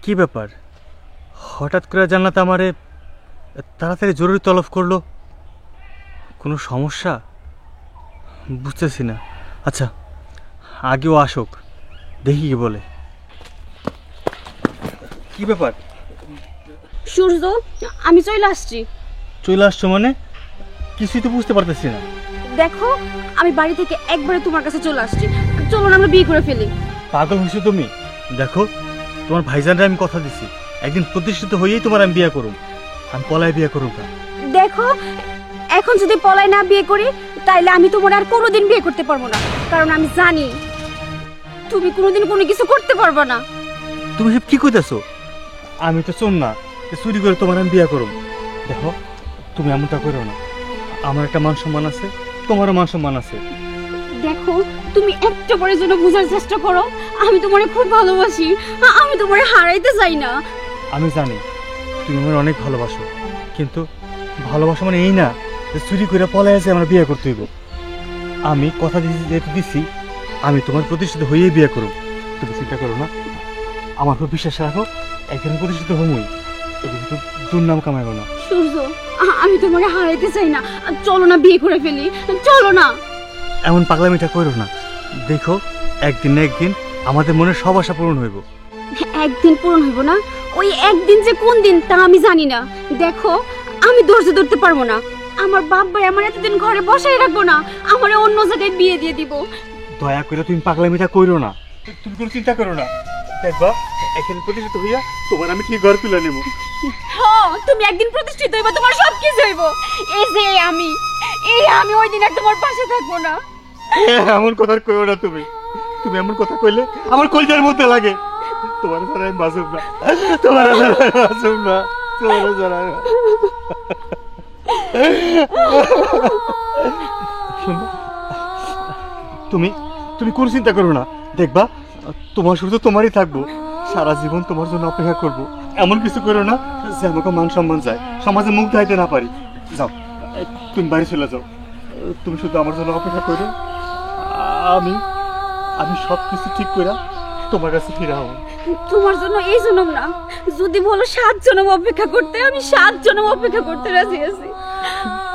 কি ব্যাপার, হঠাৎ করে জান্নাত আমারে তাড়াতাড়ি জরুরি তলব করলো? কোনো সমস্যা? বুঝতেছি না। আচ্ছা, আগেও আসুক, দেখি কি বলে। কি ব্যাপার? সূর্য, আমি চলে আসছি। চলে আসছো মানে? কিছুই তো বুঝতে পারতেছি না। দেখো, আমি বাড়ি থেকে একবারে তোমার কাছে চলে আসছি। চলো না আমরা বিয়ে করে ফেলি। পাগল হয়েছো তুমি? দেখো, তোমার ভাইজানরা আমি কথা দিছি, একদিন প্রতিষ্ঠিত হয়েই তোমার আমি বিয়ে করুম। আমি পলায় বিয়ে করুম না। দেখো, এখন যদি পলাই না বিয়ে করি তাইলে আমি তোমার আর কোনোদিন বিয়ে করতে পারবো না, কারণ আমি জানি তুমি কোনোদিন কোনো কিছু করতে পারবে না। তুমি সব কি কইতেছো? আমি তো চোর না যে চুরি করে তোমার আমি বিয়ে করুম। দেখো, তুমি এমনটা করো না। আমার একটা মান সম্মান আছে, তোমারও মান সম্মান আছে। দেখো, তুমি একটা বারের জন্য বোঝার চেষ্টা করো, আমি তোমারে খুব ভালোবাসি, আমি তোমারে হারাইতে চাই না। আমি জানি তুমি আমার অনেক ভালোবাসো, কিন্তু ভালোবাসা মানে এই না যে চুরি করে পলায় আছে আমার বিয়ে করতে হইব। আমি কথা দিয়েছি, যেহেতু দিছি, আমি তোমার প্রতিষ্ঠিত হয়েই বিয়ে করুম। তুমি চিন্তা করো না, আমার উপর বিশ্বাস রাখো, একদিন প্রতিষ্ঠিত হমই, কিন্তু দুর্নাম কামাইবো না। সূর্য, আমি তোমারে হারাইতে চাই না, চলো না বিয়ে করে ফেলি, চলো না। এমন পাগলামিটা করো না। দেখো, একদিন না একদিন আমাদের মনের সব আশা পূরণ হইব। একদিন পূরণ হইব না? ওই একদিন যে কোন দিন তা আমি জানি না। দেখো, আমি ধৈর্য ধরতে পারবো না। আমার বাপ ভাই আমার এতদিন ঘরে বসাই রাখবো না, আমারে অন্য জায়গায় বিয়ে দিয়ে দিব। দয়া করে তুমি পাগলামিটা করো না, তুমি কোনো চিন্তা করো না। দেখবা, একদিন প্রতিষ্ঠিত হইয়া তোমার আমি কি ঘর তুলে নেব। হ্যাঁ, তুমি একদিন প্রতিষ্ঠিত হইবা, তোমার সব কিছু হইব। এই যে আমি ওই দিন আর তোমার পাশে থাকবো না। এমন কথা কইও না তুমি। তুমি এমন কথা কইলে আমার কলজার মধ্যে লাগে। তোমার ছাড়া আমি বাঁচব না, তোমার ছাড়া আমি বাঁচব না, তোমার ছাড়া আমি। শোনো, তুমি তুমি কোনো চিন্তা করো না। দেখবা, তোমার শুধু তোমারই থাকবো, সারা জীবন তোমার জন্য অপেক্ষা করব। এমন কিছু করো না যে আমাকে মান সম্মান যায়, সমাজে মুখ দেখাইতে না পারি। যাও, তুমি বাড়ি চলে যাও। তুমি শুধু আমার জন্য অপেক্ষা করো, আমি আমি সব কিছু ঠিক করে তোমার কাছে ফিরে হব। তোমার জন্য এই জন্ম না, যদি বলো 7 জন্ম অপেক্ষা করতে, আমি 7 জন্ম অপেক্ষা করতে রাজি আছি।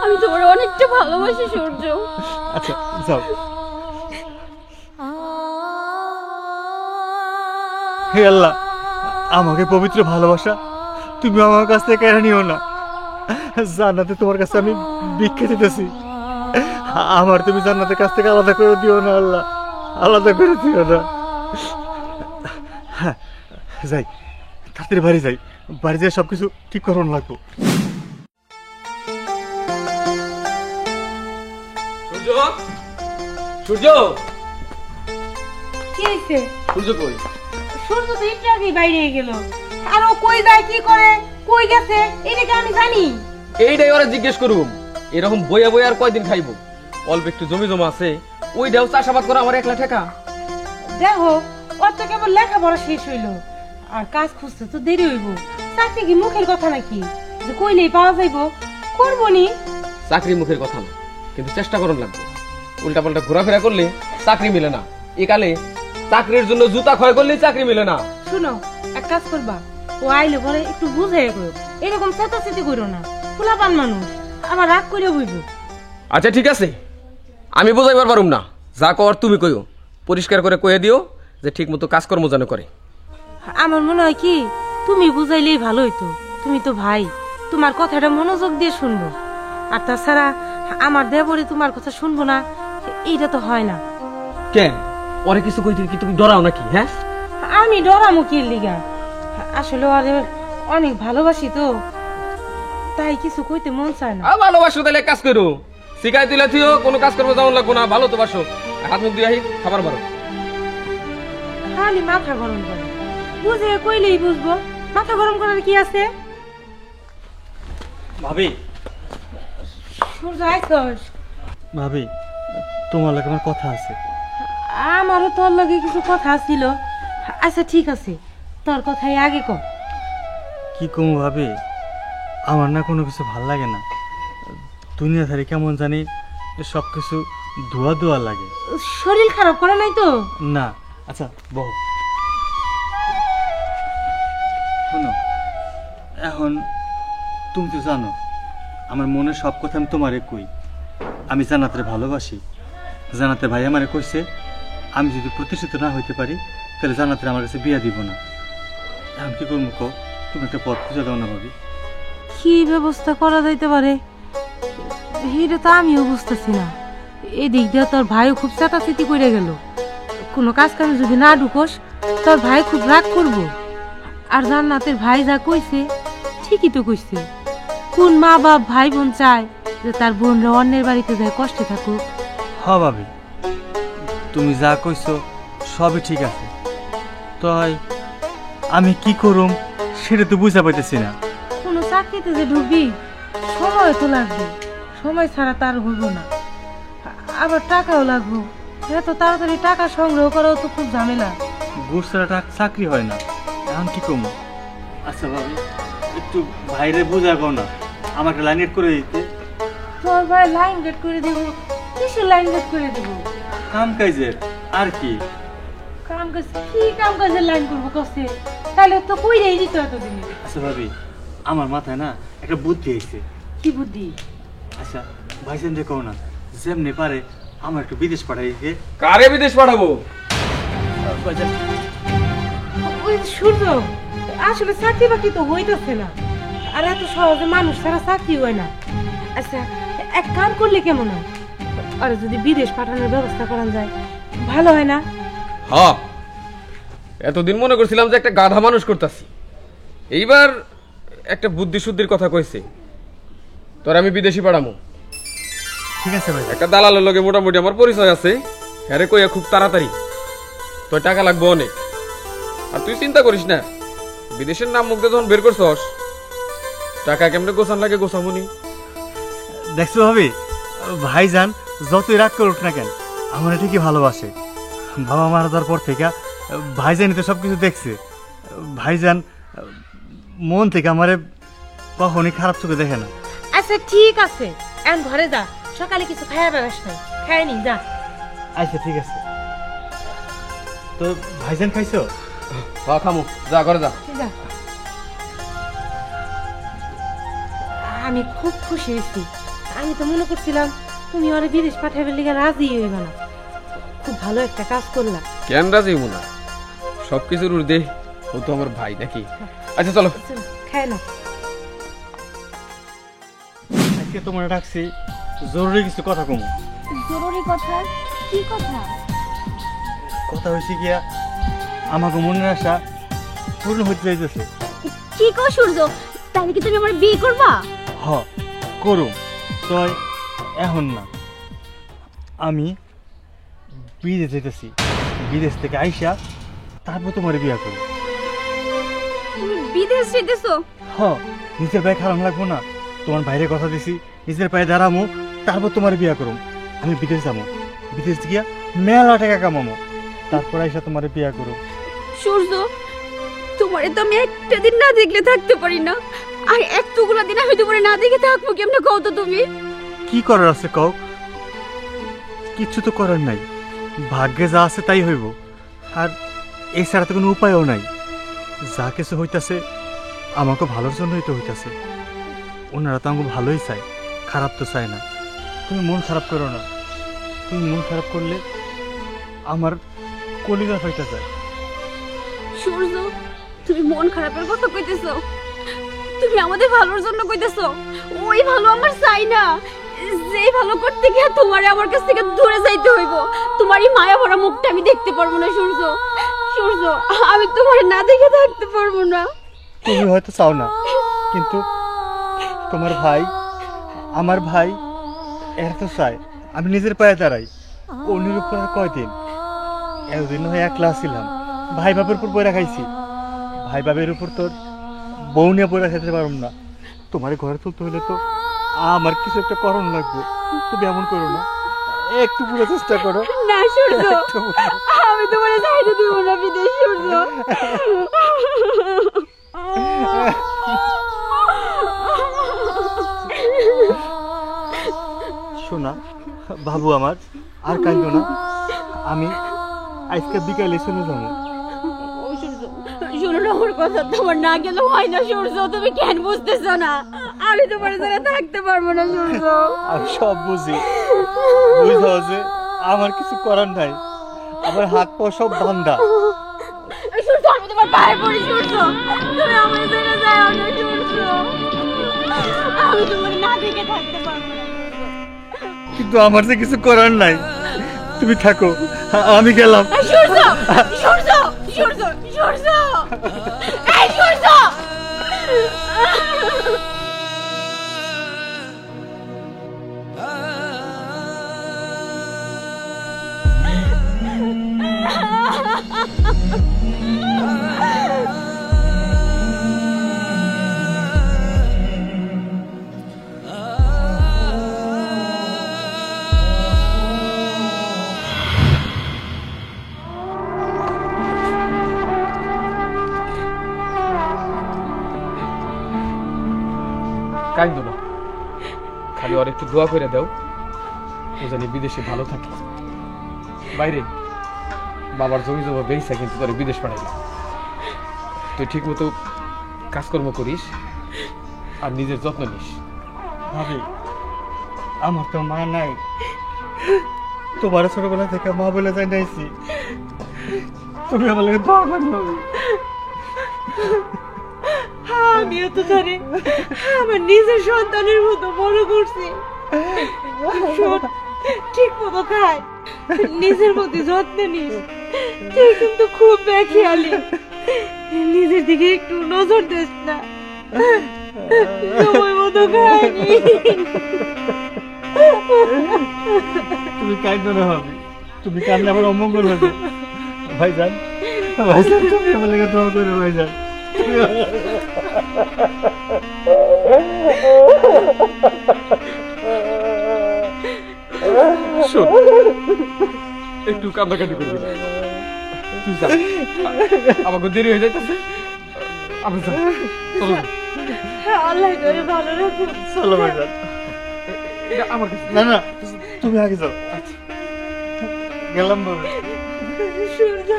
আমি তোমার অনেকটা ভালোবাসি সূর্য। আচ্ছা, যাও। হে আল্লাহ, আমাকে পবিত্র ভালোবাসা তুমি আমার কাছ থেকে কেড়ে নিও না। জান্নাতে তোমার কাছে আমি ভিক্ষা দিতেছি, আমার তুমি জান্নাতের কাছ থেকে আলাদা করে দিও না আল্লাহ, আলাদা করে দিও না। হ্যাঁ, যাই, তাড়াতাড়ি বাড়ি যাই। বাড়ি যেয়ে সবকিছু ঠিক করানো লাগবো। সূর্য, সূর্য, কি হইছে? সূর্য কই? সূর্য তো একটু আগেই বাইরে গেল। আর ও কই যায়, কি করে, কই গেছে এটা কি আমি জানি? এইটাই ওরা জিজ্ঞেস করুম। এরকম বইয়া বইয়া আর কয়দিন খাইব? অল্প একটু জমি জমা আছে, ওইটাও চাষাবাদ করা আমার একলা ঠেকা। দেখো, ওর তো কেবল লেখাপড়া শেষ হইলো, আর কাজ খুঁজতে তো দেরি হইব। চাকরি কি মুখের কথা নাকি যে কইলেই পাওয়া যাইব? করবো নি। চাকরি মুখের কথা না, কিন্তু চেষ্টা করুন লাগবে। উল্টা পাল্টা ঘোরাফেরা করলে চাকরি মিলে না। একালে চাকরির জন্য জুতা ক্ষয় করলেই চাকরি মিলে না। শুনো, এক কাজ করবা, ও আইলে পরে একটু বুঝাই করো, এরকম চেতাচেতি করো না। ফুলাপান মানুষ আবার রাগ করে বইব। আচ্ছা ঠিক আছে, আমি বোঝাইবার পারুম না। যা কর তুমি কইও, পরিষ্কার করে কয়ে দিও যে ঠিক মতো কাজকর্ম যেন করে। আমার মনে হয় কি, তুমি বুঝাইলেই ভালো হইতো। তুমি তো ভাই, তোমার কথাটা মনোযোগ দিয়ে শুনবো। আর তাছাড়া আমার দেবরে তোমার কথা শুনবো না, এইটা তো হয় না। কেন, পরে কিছু কইতে কি তুমি ডরাও নাকি? হ্যাঁ, আমি ডরামো কি লিগা? আসলে আরে অনেক ভালোবাসি তো, তাই কিছু কইতে মন চায় না। ভালোবাসো তাহলে কাজ করো, শিখাই দিলে থিও, কোনো কাজ করবো যেমন লাগবো না। ভালো তো বাসো, হাত মুখ দিয়ে আহি, খাবার মারো। খালি মাথা গরম করে, বুঝে কইলেই বুঝবো। মাথা গরম করার কি আছে? ভাবি, সূর্য আইছস? ভাবি, তোমার লাগে আমার কথা আছে। আমারও তোর লগে কিছু কথা ছিল। আচ্ছা ঠিক আছে, তোর কথাই আগে কর। কি কম ভাবি, আমার না কোনো কিছু ভাল লাগে না। দুনিয়া ধারে কেমন জানি সব কিছু ধোয়া ধোয়া লাগে। শরীর খারাপ করে নাই তো? না। আচ্ছা বহ। শোনো, এখন তুমি তো জানো আমার মনের সব কথা আমি তোমারে কই। আমি জান্নাতের ভালোবাসি। জান্নাতের ভাই আমারে কইছে আমি যদি প্রতিষ্ঠিত না হইতে পারি তাহলে জান্নাতের আমার কাছে বিয়া দিব না। এখন কি করবো কও? তুমি একটা পথ খুঁজে দাও না ভাবি। কি ব্যবস্থা করা যাইতে পারে এটা তো আমিও বুঝতেছি না। এই দিক দিয়ে তোর ভাইও খুব চেতাচেতি করে গেল। কোনো কাজ কামে যদি না ঢুকোস তোর ভাই খুব রাগ করবো। আর জান্নাতের ভাই যা কইছে ঠিকই তো কইছে। কোন মা বাপ ভাই বোন চায় যে তার বোনরা অন্যের বাড়িতে যায় কষ্টে থাকুক? হ ভাবি, তুমি যা কইছো সবই ঠিক আছে, তাই আমি কি করুম সেটা তো বুঝা পাইতেছি না। কোনো চাকরিতে যে ঢুকবি সময় তো লাগবে, সময় ছাড়া তার হইব না। আবার টাকাও লাগবে, এত তাড়াতাড়ি টাকা সংগ্রহ করাও তো খুব ঝামেলা। গুছরাটা চাকরি হয় না, এখন কি করবো? আচ্ছা ভাবি, একটু ভাইরে বুঝাবো না আমাকে লাইন করে দিতে। তোর ভাই লাইন গেট করে দেবো? কিসের লাইন গেট করে দেবো? কাম কাজের আর কি। কাম কাজ কি কাম কাজের লাইন করবো কষ্টে? তাহলে তো কইরেই দিত এতদিনে। আচ্ছা ভাবি, আমার মাথায় না একটা বুদ্ধি হয়েছে। কি বুদ্ধি? আচ্ছা ভাইজান রে কও না যেমনি পারে আমার একটু বিদেশ পাঠাই দিতে। কারে বিদেশ পাঠাবো? ভাইজান, ওই সূর্য আসলে চাকরি বাকরি তো হইতেছে না, আর এত সহজে মানুষ ছাড়া চাকরি হয় না। আচ্ছা এক কাম করলে কেমন হয়? আর যদি বিদেশ পাঠানোর ব্যবস্থা করা যায় ভালো হয় না? হ্যাঁ, এতদিন মনে করছিলাম যে একটা গাধা মানুষ করতেছি, এইবার একটা বুদ্ধি শুদ্ধির কথা কইছে। তোর আমি বিদেশি পাঠামো। ঠিক আছে ভাই। একটা দালালের লগে মোটামুটি আমার পরিচয় আছে, হ্যারে কইয়া খুব তাড়াতাড়ি। তোর টাকা লাগবে অনেক, আর তুই চিন্তা করিস না, বিদেশের নাম মুখ দিয়ে যখন বের করছস টাকা কেমনে গোছান লাগে গোছামনি। দেখছো ভাবি, ভাইজান যতই রাগ করুক না কেন আমার ঠিকই ভালোবাসে। বাবা মারা যাওয়ার পর থেকে ভাইজানই তো সব কিছু দেখছে। ভাইজান মন থেকে আমারে কখনই খারাপ চোখে দেখে না। আচ্ছা ঠিক আছে, এখন ঘরে যা, সকালে কিছু খাইয়া বেড়াস নাই, খাই নি যা। আচ্ছা ঠিক আছে। তো ভাইজান খাইছো? হ্যাঁ খামু, যা ঘরে যা। যা। আমি খুব খুশি হয়েছি। আমি তো মনে করছিলাম তুমি ওরে বিদেশ পাঠাইবার লিগে রাজি হইবে না। খুব ভালো একটা কাজ করলা। কেন রাজি হবো না? সবকিছুর ঊর্ধ্বে ও তো আমার ভাই নাকি। আচ্ছা চলো। চলো, খায় না। আজকে তোমার ডাকছি জরুরি কিছু কথা কম। জরুরি কথা? কি কথা? কথা হয়েছে গিয়া আমাকে মনের আশা পূর্ণ হতে যাইতেছে। কি কও সূর্য, তাহলে কি তুমি আমার বিয়ে করবা? হ করুম, তয় এখন না। আমি বিদেশ যেতেছি, বিদেশ থেকে আইসা তারপর তোমার বিয়া করব। তুমি বিদেশ যেতেছো? হ, নিজের পায়ে খারাপ লাগবো না। তোমার বাইরে কথা দিছি নিজের পায়ে দাঁড়ামো, তারপর তোমার বিয়া করুম। আমি বিদেশ যাবো, বিদেশ গিয়া মেলা টাকা কামামো, তারপর আইসা তোমার বিয়া করো। সূর্য, তোমারে তো আমি একটা দিন না দেখলে থাকতে পারি না, আর এতগুলো দিন আমি তোমারে না দেখে থাকবো কেমনে কও তো তুমি? কি করার আছে কও? কিচ্ছু তো করার নাই, ভাগ্যে যা আছে তাই হইব। আর এছাড়া তো কোনো উপায়ও নাই। যা কিছু হইতাছে আমাকে ভালোর জন্যই তো হইতাছে। ওনারা তো আমাকে ভালোই চায়, খারাপ তো চায় না। তুমি মন খারাপ করো না, তুমি মন খারাপ করলে আমার কলিজা হইতে যায়। সূর্য, তুমি মন খারাপের কথা কইতেছো? তুমি আমাদের ভালোর জন্য কইতেছো? ওই ভালো আমার চাই না। যেই ভালো করতে গিয়ে তোমারে আমার কাছ থেকে দূরে যাইতে হইব। তোমার এই মায়া ভরা মুখটা আমি দেখতে পারবো না সূর্য। সূর্য, আমি তোমারে না দেখে থাকতে পারবো না। তুমি হয়তো চাও না, কিন্তু তোমার ভাই, আমার ভাই, এর তো চায় আমি নিজের পায়ে দাঁড়াই। অন্যের উপর আর কয়দিন? এতদিন হয় একলা ছিলাম, ভাই বাপের উপর বইরা খাইছি। ভাই বাপের উপর তোর বউ নিয়ে বইরা খেতে পারব না। তোমার ঘরে তুলতে হলে তো আমার কিছু একটা করণ লাগবে। তুমি এমন করো না, একটু পুরো চেষ্টা করো। না সূর্য, আমি তোমারে যাইতে দিব না বিদেশ। সূর্য, শোনা বাবু আমার, আর কাঁদো না। আমি আজকে বিকালে চলে যাবো। ও সূর্য, শোনো না আমার কথা তোমার না গেলে হয় না সূর্য, তুমি কেন বুঝতেছো না? আমি তোমার ছাড়া থাকতে পারবো না সূর্য। আমি সব বুঝি, বুঝাও যে আমার কিছু করার নাই, আমার হাত পা সব বান্ধা। সূর্য, আমি তোমার পায়ে পড়ি সূর্য, তুমি আমার ছেড়ে যাও না সূর্য, আমি তোমার না দেখে থাকতে পারবো না সূর্য। কিন্তু আমার যে কিছু করার নাই, তুমি থাকো, আমি গেলাম। সূর্য, সূর্য, সূর্য, সূর্য, এই সূর্য! কাইন্দ না, খালি ওর একটু দোয়া করে দাও, ও জানি বিদেশে ভালো থাকে। বাইরে বাবার জমি জমা বেঁচে কিন্তু তোর বিদেশ পাঠাইলাম। তুই ঠিক মতো কাজকর্ম করিস আর নিজের যত্ন নিস। ভাবি, আমার তো মা নাই, তোমার ছোটবেলা থেকে মা বলে যাই নাইছি, তুমি আমার লাগে দোয়া করো। আমিও তো জানি আমার নিজের সন্তানের মতো বড় করছি। শোন, ঠিক মতো খায়, নিজের প্রতি যত্ন নিস। তুই কিন্তু খুব বেখেয়ালি, নিজের দিকে একটু নজর দিস না। সময় মতো খায়নি। তুমি কাঁদো না ভাবি, তুমি কাঁদলে আমার অমঙ্গল হবে। ভাইজান, ভাইজান, তুমি আমার লাগে দোয়া করো ভাইজান। শোন, একটু কান্দাকাটি করবি না। তুই যা, আমাকে দেরি হয়ে যাইতেছে। আমি যা, চলো। আল্লাহ করে ভালো রাখো। চলো ভাইজান। আমার কাছে না না, তুমি আগে যাও। গেলাম বাবা। সূর্য,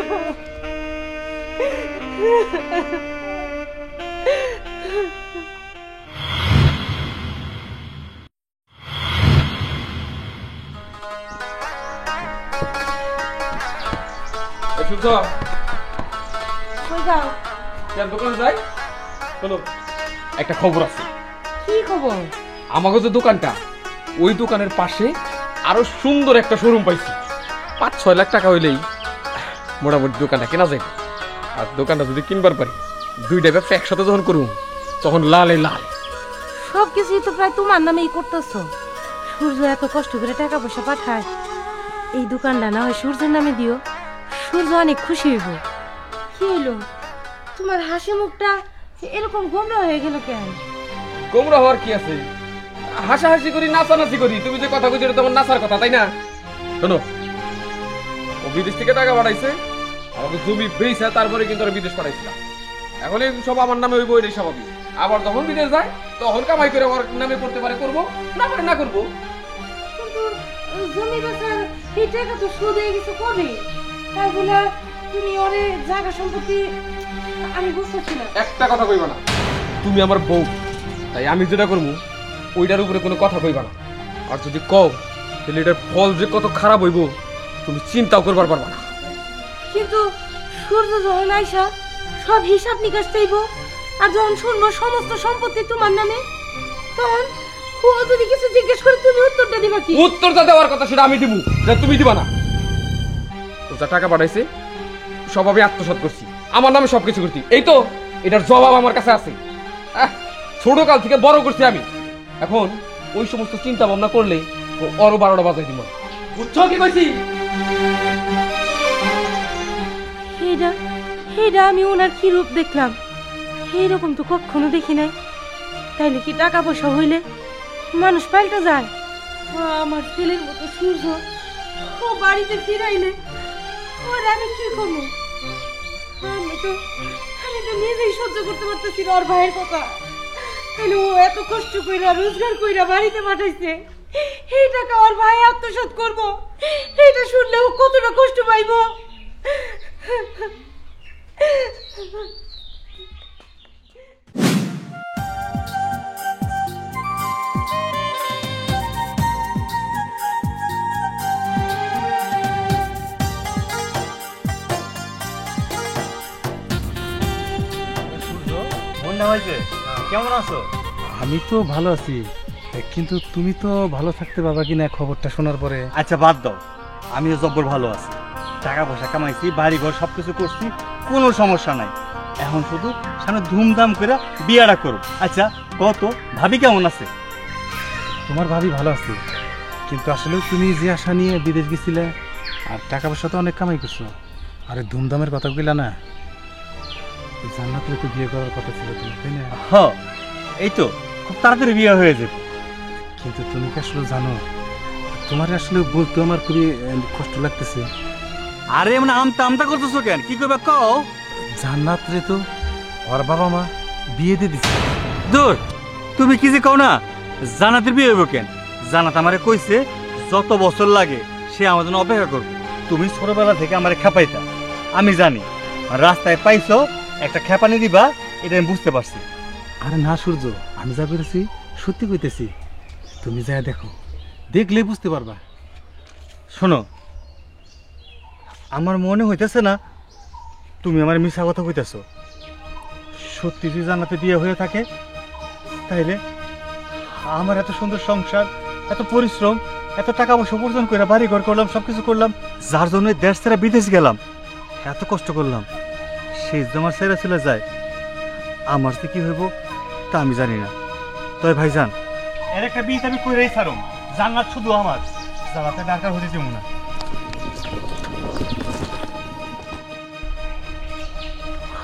সূর্য, কই যাও? কেন দোকানে যাই? শোনো, একটা খবর আছে। কি খবর? আমাকে যে দোকানটা, ওই দোকানের পাশে আরো সুন্দর একটা শোরুম পাইছি। 5-6 লাখ টাকা হইলেই মোটামুটি দোকানটা কেনা যায়। আর দোকানটা যদি কিনবার পারি, দুইটা ব্যবসা একসাথে যখন করুম, তখন লালে লাল। সব কিছুই তো প্রায় তোমার নামেই করতেছ। সূর্য এত কষ্ট করে টাকা পয়সা পাঠায়, এই দোকানটা না হয় সূর্যের নামে দিও, সূর্য অনেক খুশি হইব। কি হইলো, তোমার হাসি মুখটা এরকম গোমরা হয়ে গেল কেন? গোমরা হওয়ার কি আছে? হাসাহাসি করি, নাচানাচি করি। তুমি যে কথা কইছো, এটা তোমার নাচার কথা, তাই না? শোনো, ও বিদেশ থেকে টাকা পাঠাইছে, আমাকে জমি বেচে তারপরে কিন্তু ওরা বিদেশ পাঠাইছিলাম। এখন এই সব আমার নামে হইব, এটাই স্বাভাবিক। আবার যখন বিদেশ যায়, তখন কামাই করে আমার নামে করতে পারে করবো, না পারে না করবো। কিন্তু জমি বেচার এই টাকা তো শোধ হয়ে গেছে কবে? তাই বলে তুমি ওরে জায়গা সম্পত্তি, আমি বুঝতেছি না। একটা কথা কইবা না, তুমি আমার বউ, তাই আমি যেটা করবো ওইটার উপরে কোনো কথা কইবা না। আর যদি কও, তাহলে এটার ফল যে কত খারাপ হইব তুমি চিন্তাও করবার পারবা না। কিন্তু সূর্য যখন আইসা সব হিসাব নিকাশ চাইব, আর যখন শুনবো সমস্ত সম্পত্তি তোমার নামে, তখন ও যদি কিছু জিজ্ঞেস করে তুমি উত্তরটা দিবা কি? উত্তরটা দেওয়ার কথা সেটা আমি দিব, যা তুমি দিবা না। তো যা টাকা পাঠাইছে সব আমি আত্মসাৎ করছি, আমার নামে সবকিছু করছি। এই তো এটার জবাব আমার কাছে আছে। ছোট কাল থেকে বড় করছি আমি। এখন ওই সমস্ত চিন্তা ভাবনা করলে ও আরো 12টা বাজাই দিব। বুঝছো কি কইছি? এটা আমি ওনার কি রূপ দেখলাম, এইরকম তো কখনো দেখি নাই। তাইলে কি টাকা পয়সা হইলে মানুষ পাল্টা যায়? আমার ছেলের মতো সূর্য ও বাড়িতে ফিরাইলে ওর আমি কি করবো? আমি তো নিজেই সহ্য করতে পারতেছি না ওর ভাইয়ের কথা। তাহলে ও এত কষ্ট কইরা রোজগার কইরা বাড়িতে পাঠাইছে, এই টাকা ওর ভাই আত্মসাৎ করবো, এটা শুনলে ও কতটা কষ্ট পাইবো। জামাইছে কেমন আছো? আমি তো ভালো আছি, কিন্তু তুমি তো ভালো থাকতে পারবা কিনা খবরটা শোনার পরে। আচ্ছা বাদ দাও, আমিও জব্বর ভালো আছি, টাকা পয়সা কামাইছি, বাড়ি ঘর সবকিছু করছি, কোনো সমস্যা নাই। এখন শুধু সামনে ধুমধাম করে বিয়েটা করব। আচ্ছা কত ভাবি কেমন আছে? তোমার ভাবি ভালো আছে, কিন্তু আসলে তুমি যে আশা নিয়ে বিদেশ গেছিলে আর টাকা পয়সা তো অনেক কামাই করছো, আরে ধুমধামের কথা কইলা না, জান্নাতে তো বিয়ে করার কথা ছিল তুমি, তাই না? হ এই তো খুব তাড়াতাড়ি বিয়ে হয়ে যাবে। কিন্তু তুমি কি আসলে জানো, তোমার আসলে বলতে আমার খুবই কষ্ট লাগতেছে। আরে এমন আমতা আমতা করতেছো কেন? কি করবে কও? জান্নাত রে তো ওর বাবা মা বিয়ে দিয়ে দিচ্ছে। দূর, তুমি কি যে কও না, জানাতের বিয়ে হইব কেন? জানাত আমারে কইছে যত বছর লাগে সে আমার জন্য অপেক্ষা করবে। তুমি ছোটবেলা থেকে আমারে খেপাইতা, আমি জানি। রাস্তায় পাইছো একটা খেপানি দিবা, এটা আমি বুঝতে পারছি। আরে না সূর্য, আমি যা পেরেছি সত্যি কইতেছি, তুমি যা দেখো, দেখলে বুঝতে পারবা। শোনো, আমার মনে হইতেছে না তুমি আমার মিশা কথা কইতেছো। সত্যি যদি জান্নাতে বিয়ে হয়ে থাকে তাইলে আমার এত সুন্দর সংসার, এত পরিশ্রম, এত টাকা পয়সা উপার্জন করে বাড়ি ঘর করলাম, সবকিছু করলাম, যার জন্য দেশ ছেড়ে বিদেশ গেলাম, এত কষ্ট করলাম, সেই যদি আমার ছেড়ে চলে যায়, আমার যে কি হইব তা আমি জানি না। তবে ভাইজান, এর একটা বিয়ে আমি কইরাই ছাড়ো, জান্নাত শুধু আমার, জান্নাতে ডাকার হতে যাবো না।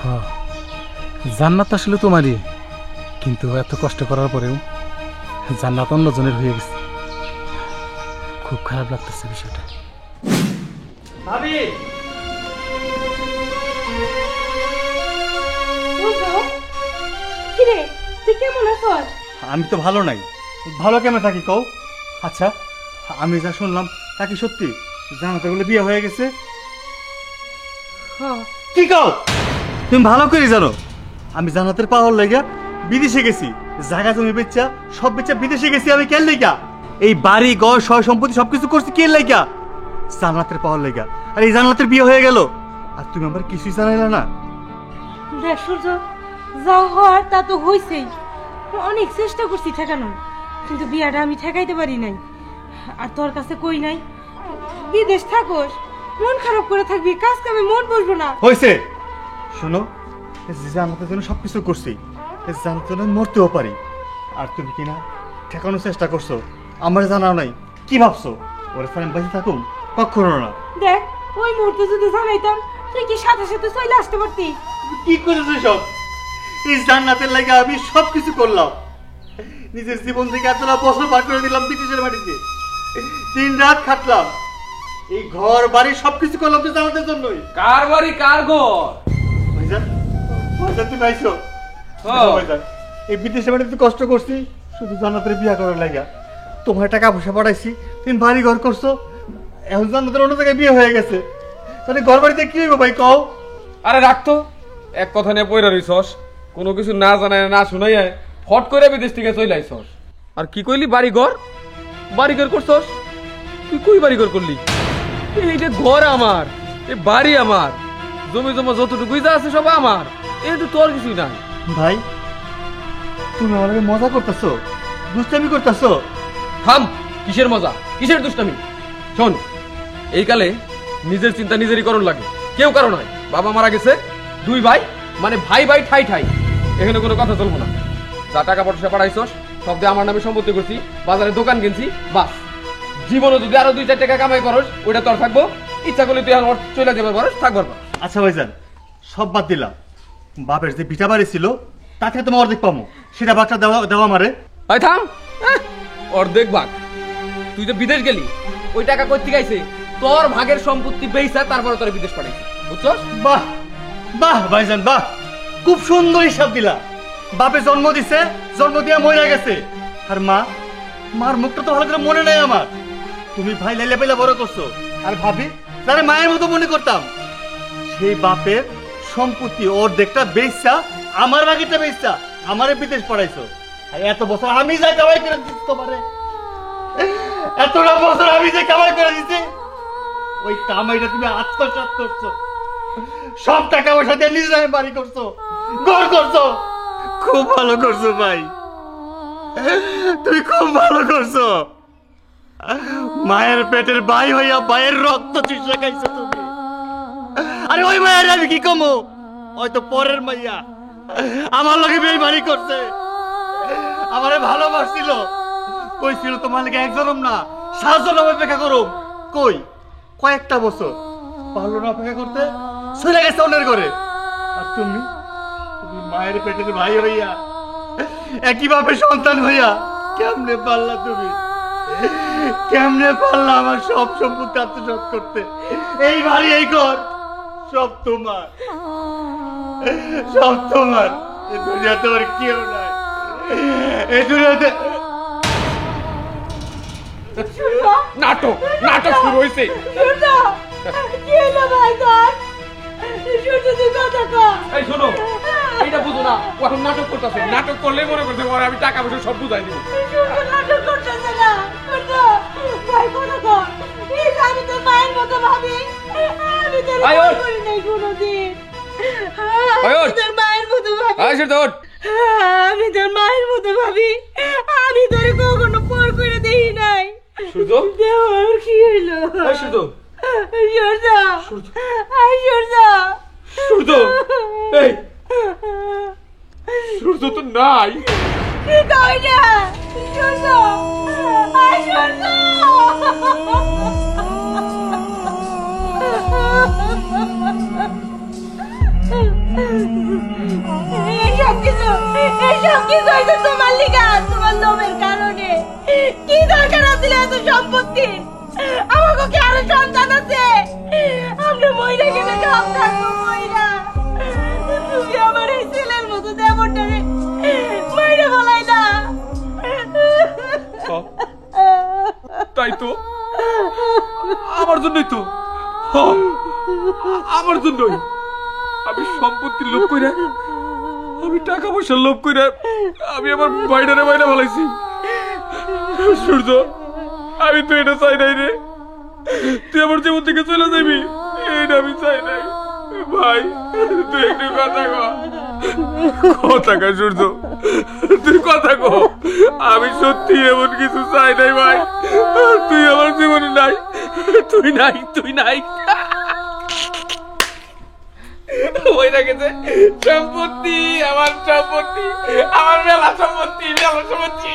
হ্যাঁ, জান্নাত আসলে তোমারই, কিন্তু এত কষ্ট করার পরেও জান্নাত অন্যজনের হয়ে গেছে, খুব খারাপ লাগতেছে বিষয়টা। ভাবি, কিরে তুই কেমন আছিস? আমি তো ভালো নাই, ভালো কেমন থাকি কও? আচ্ছা আমি যা শুনলাম তা কি সত্যি? জানাতে বলে বিয়ে হয়ে গেছে? হ্যাঁ। কি কও? তুমি ভালো করে জানো আমি জানাতের পাওয়ার লাগা বিদেশে গেছি, জায়গা জমি বেচা সব বেচা বিদেশে গেছি। আমি কেন লাইগা এই বাড়ি ঘর সয় সম্পত্তি সবকিছু করছি কেন লাইগা? জান্নাতের পাওয়ার লাগা। আর এই জান্নাতের বিয়ে হয়ে গেল আর তুমি আমার কিছুই জানাইলা না। দেখ সূর্য, যা হওয়ার তা তো হয়েছেই, অনেক চেষ্টা করছি ঠেকানোর, কিন্তু বিয়াটা আমি ঠেকাইতে পারি নাই। আর তোর কাছে কই নাই, বিদেশ থাকোস, মন খারাপ করে থাকবি, কাজ কামে মন বসবো না। হয়েছে, শোনো, জান্নাতের জন্য সবকিছু করছি, জান্নাতের জন্য মরতেও পারি। আর তুমি কিনা ঠেকানোর চেষ্টা করছো, আমার জানাও নাই। কি ভাবছো ওরা আমি বেঁচে থাকুম? কখনো না। দেখ ওই মুহূর্তে যদি জানাইতাম তুই কি সাথে সাথে চলে আসতে পারতি। কি করেছো সব? এই জান্নাতের লাগে আমি সবকিছু করলাম, নিজের জীবন থেকে এতটা বছর পার করে দিলাম ব্রিটিশের বাড়িতে, দিন রাত খাটলাম, এই ঘর বাড়ি সবকিছু করলাম তো জান্নাতের জন্যই। কার বাড়ি কার ঘর? ভাইজান, ভাইজান তুমি আইছো? হ্যাঁ। ভাইজান, এই বিদেশে বাড়িতে কষ্ট করছি শুধু জান্নাতের বিয়া করার লাগা, তোমার টাকা পয়সা পাঠাইছি, তুমি বাড়ি ঘর করছো, এখন জান্নাতের অন্য জায়গায় বিয়ে হয়ে গেছে, তাহলে ঘর বাড়িতে কি হইব ভাই কও? আরে রাখতো, এক কথা নিয়ে পয়রা রইছস, কোনো কিছু না জানাই না শুনাই ফট করে বিদেশ থেকে চলে আইছস। আর কি কইলি বাড়ি ঘর? বাড়ি ঘর করছস? তুই কই বাড়ি ঘর করলি? এইটা ঘর আমার, এই বাড়ি আমার, জমি জমা যতটুকুই যা আছে সব আমার, এই তো তোর কিছুই নাই। ভাই তুমি আমাকে মজা করতেছো, দুষ্টামি করতেছো? থাম, কিসের মজা, কিসের দুষ্টামি? শোন, এই কালে নিজের চিন্তা নিজেরই করণ লাগে, কেউ কারো নয়। বাবা মারা গেছে, দুই ভাই, মানে ভাই ভাই ঠাই ঠাই, এখানে কোনো কথা চলবো না। যা টাকা পয়সা পাঠাইছস সব দিয়ে আমার নামে সম্পত্তি করছি, বাজারে দোকান কিনছি, বাস। জীবনে যদি আরো 2-4 টাকা কামাই করস ওইটা তোর থাকবো, ইচ্ছা করলে তুই আমার চলে যাবার পারস, থাকবার পারস। আচ্ছা ভাইজান, সব বাদ দিলাম, বাপের যে ভিটা বাড়ি ছিল তা থেকে তোমার অর্ধেক পাবো, সেটা বাচ্চা দেওয়া দেওয়া মারে। ভাই থাম, অর্ধেক ভাগ। তুই তো বিদেশ গেলি, ওই টাকা কই থেকে আইছে? তোর ভাগের সম্পত্তি বেইছা তারপরে তোর বিদেশ পাঠাইছে, বুঝছস? বাহ বাহ ভাইজান বাহ, খুব সুন্দর হিসাব দিলা। বাপে জন্ম দিছে, জন্ম দিয়ে মরে গেছে, আর মার মুখটা তো ভালো করে মনে নাই আমার। তুমি ভাই লাইলে পেলে বড় করছো, আর ভাবি তারে মায়ের মতো মনে করতাম। সেই বাপের সম্পত্তি অর্ধেকটা বেচা, আমার বাকিটা বেচা আমারে বিদেশ পড়াইছো। আর এত বছর আমি যা কামাই করে দিচ্ছি তোমারে, এতটা বছর আমি যে কামাই করে দিচ্ছি, ওই কামাইটা তুমি আত্মসাৎ করছো, সব টাকা পয়সা দিয়ে নিজের বাড়ি করছো, ঘর করছো, খুব ভালো করছো ভাই, তুমি খুব ভালো করছো। মায়ের পেটের ভাই হইয়া ভাইয়ের রক্ত চুষে খাইছো তুমি। আরে ওই মায়ের আমি কি কমো, হয়তো পরের মাইয়া আমার লগে বেইমানি করছে, আমারে ভালোবাসছিল, কইছিল তোমার লাগে এক জনম না 7 জনম অপেক্ষা করো। কই কয়েকটা বছর পারলো না অপেক্ষা করতে, চলে গেছে অন্যের ঘরে। আর তুমি তুমি মায়ের পেটের ভাই হইয়া একই বাপের সন্তান হইয়া কেমনে পারলা, তুমি কেমনে পারলা আমার সব সম্পত্তি আত্মসাৎ করতে? এই বাড়ি এই ঘর সব তোমার, সব তোমার। এই দুনিয়াতে আর কেউ নাই, এই দুনিয়াতে। নাটক নাটক শুরু হয়েছে। এই শোনো, এইটা বুঝো না, ও এখন নাটক করতেছে। নাটক করলে মনে করছে পরে আমি টাকা পয়সা সব বুঝাই দিব। আমি তোর মায়ের মতো ভাবি, আমি তোর কখনো পর করে দেখি নাই। দেওয়ার কি হইলো? সূর্য তো নাই। কি কই না সূর্য? এইসব কিছু হয়েছে তোমার লিগা, তোমার লোভের কারণে। কি দরকার আছিল এত সম্পত্তি? আমাকে কি আরো সন্তান আছে? আমরা মহিলা গেলে সব থাকবো মহিলা। তুমি আমার এই ছেলের মতো দেবরটারে মাইরে বলাই না। তাই তো, আমার জন্যই তো, আমার জন্যই আমি সম্পত্তির লোভ কইরা, আমি টাকা পয়সার লোভ কইরা আমি আমার বাইরে ফেলাইছি। সূর্য, আমি তো এটা চাই নাই রে, তুই আমার জীবন থেকে চলে যাবি, এটা আমি চাই নাই। ভাই তুই একটু কথা কো সূর্য, তুই কথা কো। আমি সত্যি এমন কিছু চাই নাই ভাই, তুই আমার জীবনে নাই, তুই নাই। ওইটা গেছে সম্পত্তি, আমার সম্পত্তি, আমার মেলা সম্পত্তি, সম্পত্তি।